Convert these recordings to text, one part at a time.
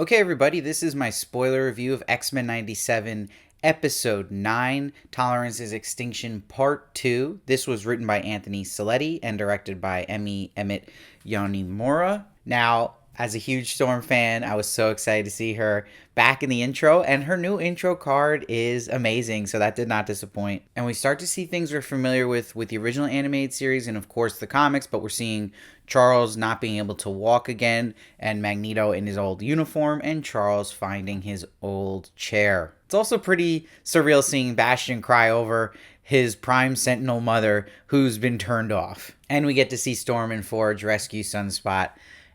Okay, everybody, this is my spoiler review of X-Men 97, Episode 9, Tolerance is Extinction, Part 2. This was written by Anthony Saletti and directed by Emmett Yonimura. Now, as a huge Storm fan, I was so excited to see her back in the intro, and her new intro card is amazing, so that did not disappoint. And we start to see things we're familiar with the original animated series and, of course, the comics, but we're seeing Charles not being able to walk again, and Magneto in his old uniform, and Charles finding his old chair. It's also pretty surreal seeing Bastion cry over his Prime Sentinel mother who's been turned off. And we get to see Storm and Forge rescue Sunspot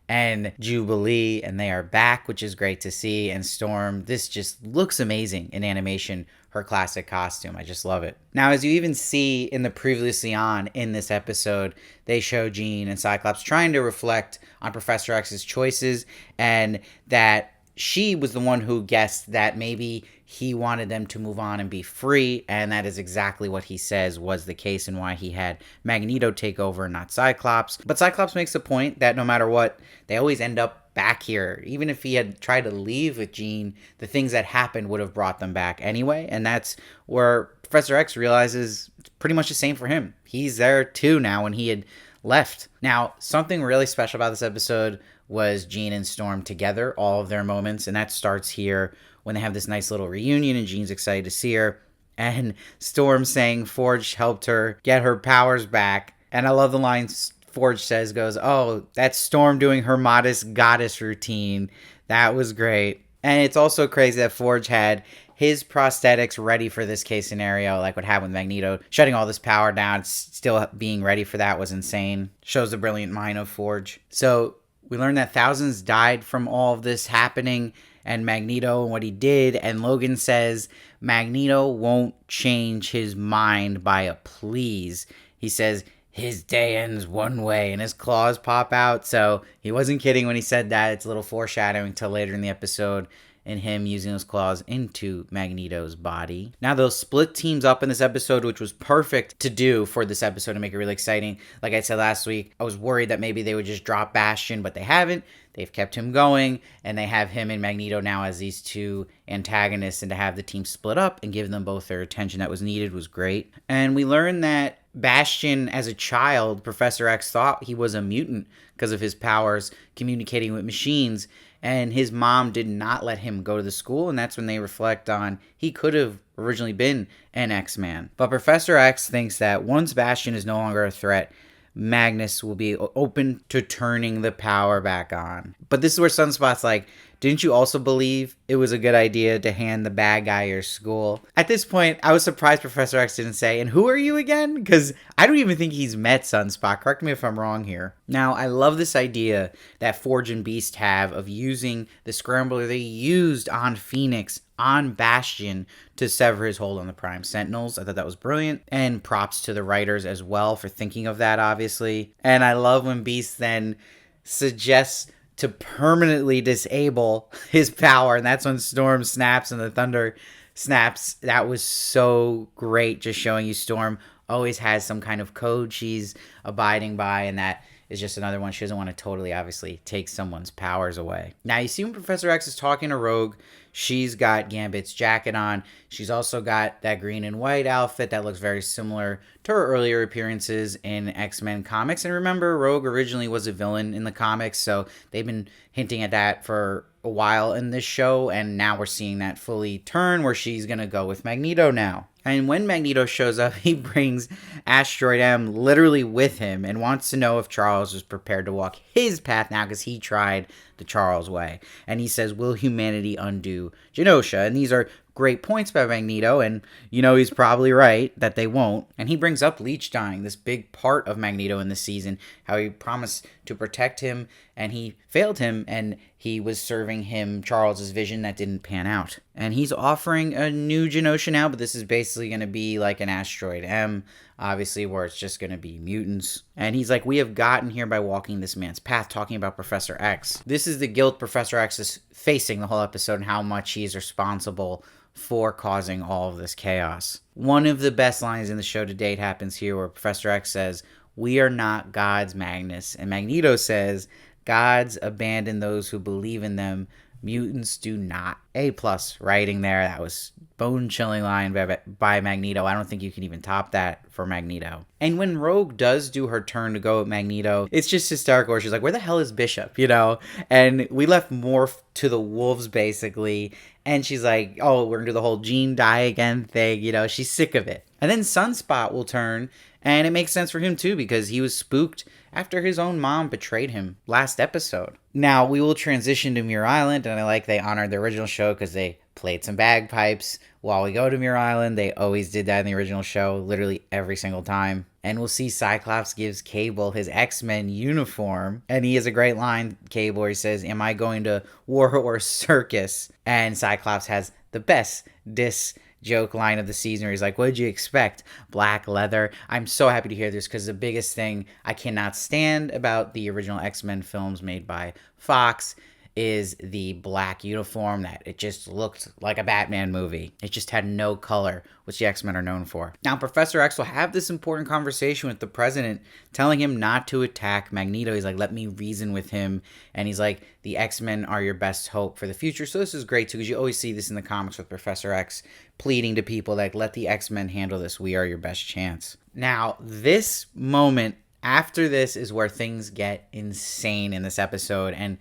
and Jubilee, and they are back, which is great to see. And Storm, this just looks amazing in animation, her classic costume. I just love it. Now, as you even see in the previously on in this episode, they show Jean and Cyclops trying to reflect on Professor X's choices, and that she was the one who guessed that maybe he wanted them to move on and be free, and that is exactly what he says was the case and why he had Magneto take over, not Cyclops. But Cyclops makes the point that no matter what, they always end up back here. Even if he had tried to leave with Jean, the things that happened would have brought them back anyway, and that's where Professor X realizes it's pretty much the same for him. He's there too now when he had left. Now, something really special about this episode was Jean and Storm together, all of their moments, and that starts here when they have this nice little reunion and Jean's excited to see her, and Storm saying Forge helped her get her powers back. And I love the line Forge says, "Oh, that's Storm doing her modest goddess routine." That was great. And it's also crazy that Forge had his prosthetics ready for this case scenario, like what happened with Magneto. Shutting all this power down, still being ready for that was insane. Shows the brilliant mind of Forge. So we learned that thousands died from all of this happening, and Magneto and what he did, and Logan says Magneto won't change his mind by a please. He says his day ends one way, and his claws pop out, so he wasn't kidding when he said that. It's a little foreshadowing to later in the episode and him using those claws into Magneto's body. Now, they'll split teams up in this episode, which was perfect to do for this episode to make it really exciting. Like I said last week, I was worried that maybe they would just drop Bastion, but they haven't. They've kept him going, and they have him and Magneto now as these two antagonists, and to have the team split up and give them both their attention that was needed was great. And we learned that Bastion, as a child, Professor X thought he was a mutant because of his powers communicating with machines, and his mom did not let him go to the school, and that's when they reflect on he could have originally been an X-Man. But Professor X thinks that once Bastion is no longer a threat, Magnus will be open to turning the power back on. But this is where Sunspot's like, didn't you also believe it was a good idea to hand the bad guy your school? At this point, I was surprised Professor X didn't say, and who are you again? Because I don't even think he's met Sunspot. Correct me if I'm wrong here. Now, I love this idea that Forge and Beast have of using the scrambler they used on Phoenix, on Bastion, to sever his hold on the Prime Sentinels. I thought that was brilliant. And props to the writers as well for thinking of that, obviously. And I love when Beast then suggests to permanently disable his power, and that's when Storm snaps and the thunder snaps. That was so great, just showing you Storm always has some kind of code she's abiding by, and that is just another one. She doesn't want to totally, obviously, take someone's powers away. Now, you see when Professor X is talking to Rogue, she's got Gambit's jacket on. She's also got that green and white outfit that looks very similar to her earlier appearances in X-Men comics. And remember, Rogue originally was a villain in the comics, so they've been hinting at that for a while in this show, and now we're seeing that fully turn where she's going to go with Magneto now. And when Magneto shows up, he brings Asteroid M literally with him and wants to know if Charles was prepared to walk his path now because he tried the Charles way. And he says, will humanity undo Genosha? And these are great points by Magneto, and you know he's probably right that they won't. And he brings up Leech dying, this big part of Magneto in this season, how he promised to protect him and he failed him, and he was serving him Charles's vision that didn't pan out. And he's offering a new Genosha now, but this is basically going to be like an Asteroid M, obviously, where it's just going to be mutants. And he's like, we have gotten here by walking this man's path, talking about Professor X. This is the guilt Professor X is facing the whole episode, and how much he's responsible for causing all of this chaos. One of the best lines in the show to date happens here, where Professor X says, we are not gods, Magnus. And Magneto says, gods abandon those who believe in them. Mutants do not. A+ writing there. That was bone-chilling line by Magneto. I don't think you can even top that for Magneto. And when Rogue does do her turn to go at Magneto, it's just hysterical where she's like, where the hell is Bishop, And we left Morph to the wolves, basically. And she's like, oh, we're going to do the whole Jean die again thing. She's sick of it. And then Sunspot will turn, and it makes sense for him, too, because he was spooked after his own mom betrayed him last episode. Now, we will transition to Muir Island, and I like they honored the original show because they played some bagpipes while we go to Muir Island. They always did that in the original show, literally every single time. And we'll see Cyclops gives Cable his X-Men uniform. And he has a great line, Cable, where he says, am I going to war or circus? And Cyclops has the best joke line of the season where he's like, what did you expect? Black leather. I'm so happy to hear this because the biggest thing I cannot stand about the original X-Men films made by Fox is the black uniform, that it just looked like a Batman movie. It just had no color, which the X-Men are known for. Now, Professor X will have this important conversation with the president, telling him not to attack Magneto. He's like, let me reason with him. And he's like, the X-Men are your best hope for the future. So this is great, too, because you always see this in the comics with Professor X pleading to people, like, let the X-Men handle this. We are your best chance. Now, this moment after this is where things get insane in this episode, and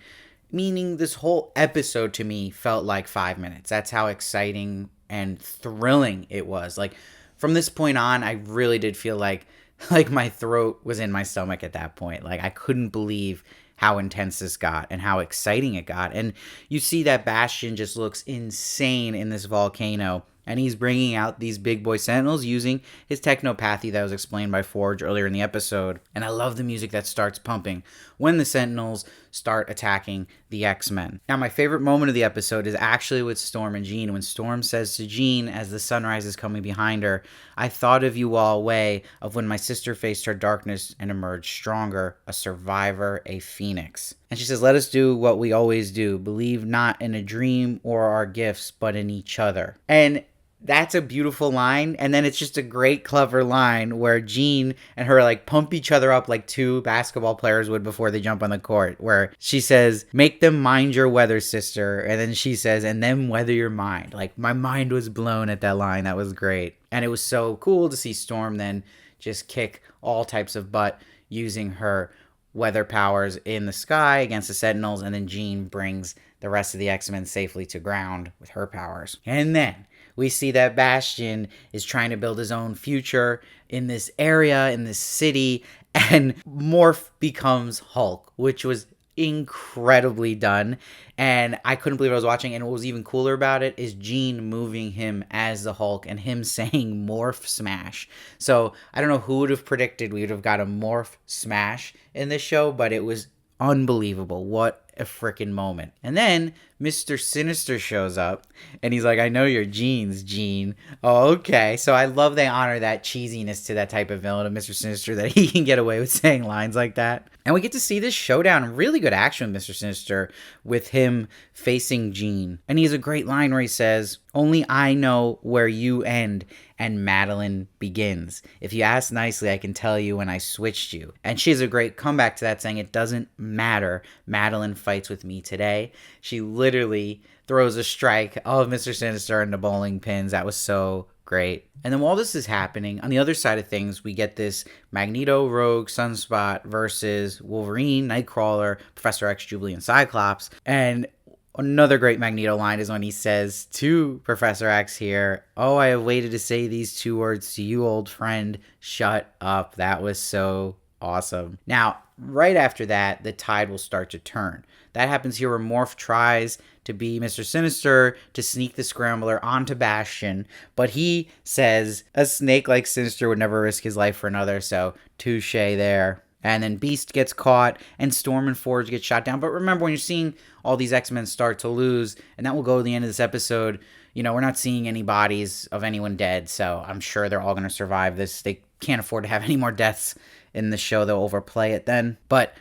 meaning this whole episode to me felt like 5 minutes. That's how exciting and thrilling it was. Like, from this point on, I really did feel like my throat was in my stomach at that point. Like, I couldn't believe how intense this got and how exciting it got. And you see that Bastion just looks insane in this volcano. And he's bringing out these big boy Sentinels using his technopathy that was explained by Forge earlier in the episode. And I love the music that starts pumping when the Sentinels start attacking the X-Men. Now, my favorite moment of the episode is actually with Storm and Jean. When Storm says to Jean as the sunrise is coming behind her, I thought of you all way of when my sister faced her darkness and emerged stronger, a survivor, a phoenix. And she says, let us do what we always do. Believe not in a dream or our gifts, but in each other. And that's a beautiful line. And then it's just a great, clever line where Jean and her like pump each other up like two basketball players would before they jump on the court, where she says, make them mind your weather, sister. And then she says, and then weather your mind. Like, my mind was blown at that line. That was great. And it was so cool to see Storm then just kick all types of butt using her weather powers in the sky against the Sentinels. And then Jean brings the rest of the X-Men safely to ground with her powers. And then we see that Bastion is trying to build his own future in this area, in this city, and Morph becomes Hulk, which was incredibly done. And I couldn't believe I was watching. And what was even cooler about it is Jean moving him as the Hulk and him saying Morph Smash. So I don't know who would have predicted we would have got a Morph Smash in this show, but it was unbelievable. What a freaking moment. And then Mr. Sinister shows up and he's like, I know your genes, Jean. Oh, okay. So I love they honor that cheesiness to that type of villain of Mr. Sinister, that he can get away with saying lines like that. And we get to see this showdown, really good action with Mr. Sinister, with him facing Jean. And he has a great line where he says, only I know where you end and Madeline begins. If you ask nicely, I can tell you when I switched you. And she has a great comeback to that, saying it doesn't matter. Madeline fights with me today. She literally throws a strike of Mr. Sinister into bowling pins. That was so great. And then while this is happening, on the other side of things, we get this Magneto, Rogue, Sunspot versus Wolverine, Nightcrawler, Professor X, Jubilee, and Cyclops. And another great Magneto line is when he says to Professor X here, oh, I have waited to say these two words to you, old friend. Shut up. That was so awesome. Now, right after that, the tide will start to turn. That happens here where Morph tries to be Mr. Sinister to sneak the Scrambler onto Bastion, but he says a snake like Sinister would never risk his life for another, so touche there. And then Beast gets caught, and Storm and Forge get shot down. But remember, when you're seeing all these X-Men start to lose, and that will go to the end of this episode, we're not seeing any bodies of anyone dead, so I'm sure they're all going to survive this. They can't afford to have any more deaths in the show. They'll overplay it then. But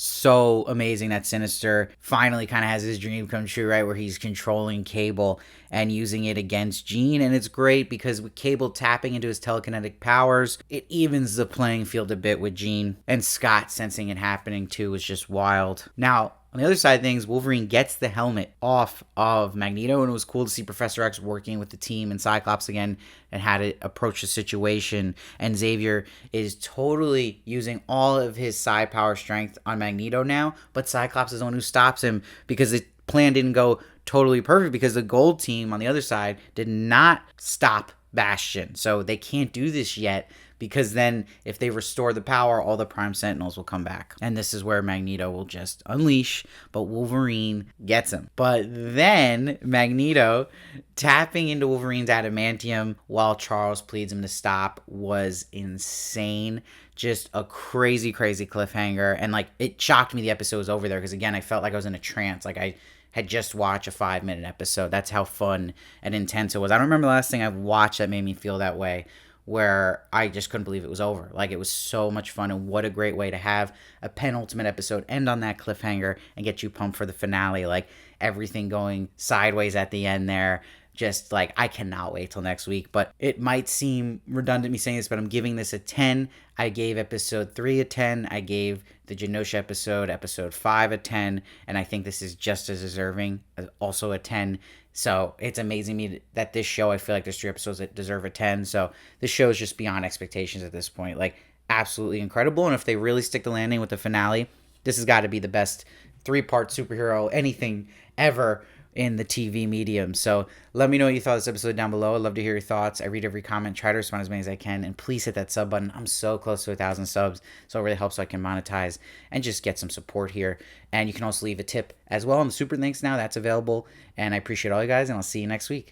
so amazing that Sinister finally kind of has his dream come true, right? Where he's controlling Cable and using it against Jean. And it's great because with Cable tapping into his telekinetic powers, it evens the playing field a bit with Jean. And Scott sensing it happening too was just wild. Now, On the other side of things, Wolverine gets the helmet off of Magneto, and it was cool to see Professor X working with the team and Cyclops again and how to approach the situation. And Xavier is totally using all of his psi power strength on Magneto now, but Cyclops is the one who stops him because the plan didn't go totally perfect because the gold team on the other side did not stop Bastion. So they can't do this yet because then if they restore the power, all the Prime Sentinels will come back. And this is where Magneto will just unleash, but Wolverine gets him. But then Magneto tapping into Wolverine's adamantium while Charles pleads him to stop was insane. Just a crazy, crazy cliffhanger. And like, it shocked me the episode was over there because again, I felt like I was in a trance. Like I had just watched a 5-minute episode. That's how fun and intense it was. I don't remember the last thing I've watched that made me feel that way, where I just couldn't believe it was over. Like, it was so much fun, and what a great way to have a penultimate episode end on that cliffhanger and get you pumped for the finale. Like, everything going sideways at the end there. Just like, I cannot wait till next week. But it might seem redundant me saying this, but I'm giving this a 10. I gave episode 3 a 10. I gave the Genosha episode 5 a 10. And I think this is just as deserving, also a 10. So it's amazing me that this show, I feel like there's 3 episodes that deserve a 10. So this show is just beyond expectations at this point. Like, absolutely incredible. And if they really stick the landing with the finale, this has got to be the best 3-part superhero anything ever in the TV medium. So let me know what you thought of this episode down below. I'd love to hear your thoughts. I read every comment, try to respond as many as I can, and please hit that sub button. I'm so close to 1,000 subs, so it really helps so I can monetize and just get some support here. And you can also leave a tip as well on the super thanks now. That's available, and I appreciate all you guys, and I'll see you next week.